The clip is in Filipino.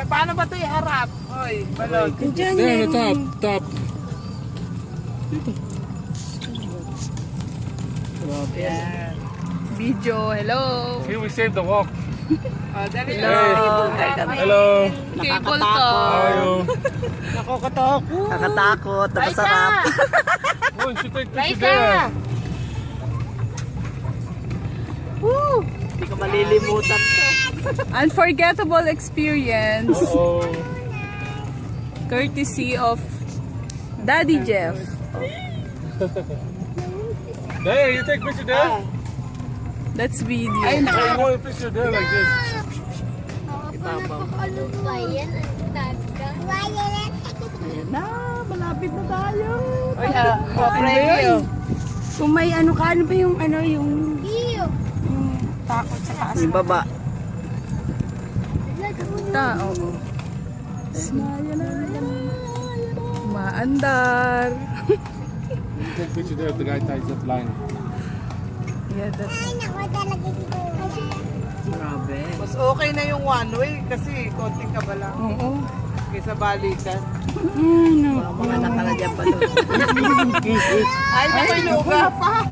Paano ba ito iharap? Hoy, balot. There, on the top. Yan. Video, hello. Here we save the walk. Dali Hello. Hello. Cable How car. are you? Nakukutok. Nakatakot, napasarap. Oh, you should take picture Laika! there. Woo! Hindi ko malilimutan to. Unforgettable experience. Oh. Courtesy of Daddy Jeff. There, you take picture there. That's video. Hey, you want a picture there like this? Ano ba yan? Ang taga. Ayan na, malapit na tayo. Ay, Freddy. Kung may ano ka, ano ba yung Iyo. takot sa taas? Yung baba. Tao. Maandar. Take picture there if the guy ties up line. Yeah, that's Ay, naku talaga dito. Grabe. Mas okay na yung one way kasi konting ka ba lang. Oo. Kaysa balikan. Mga nakala dyan pa doon. Ay, naku, luga pa.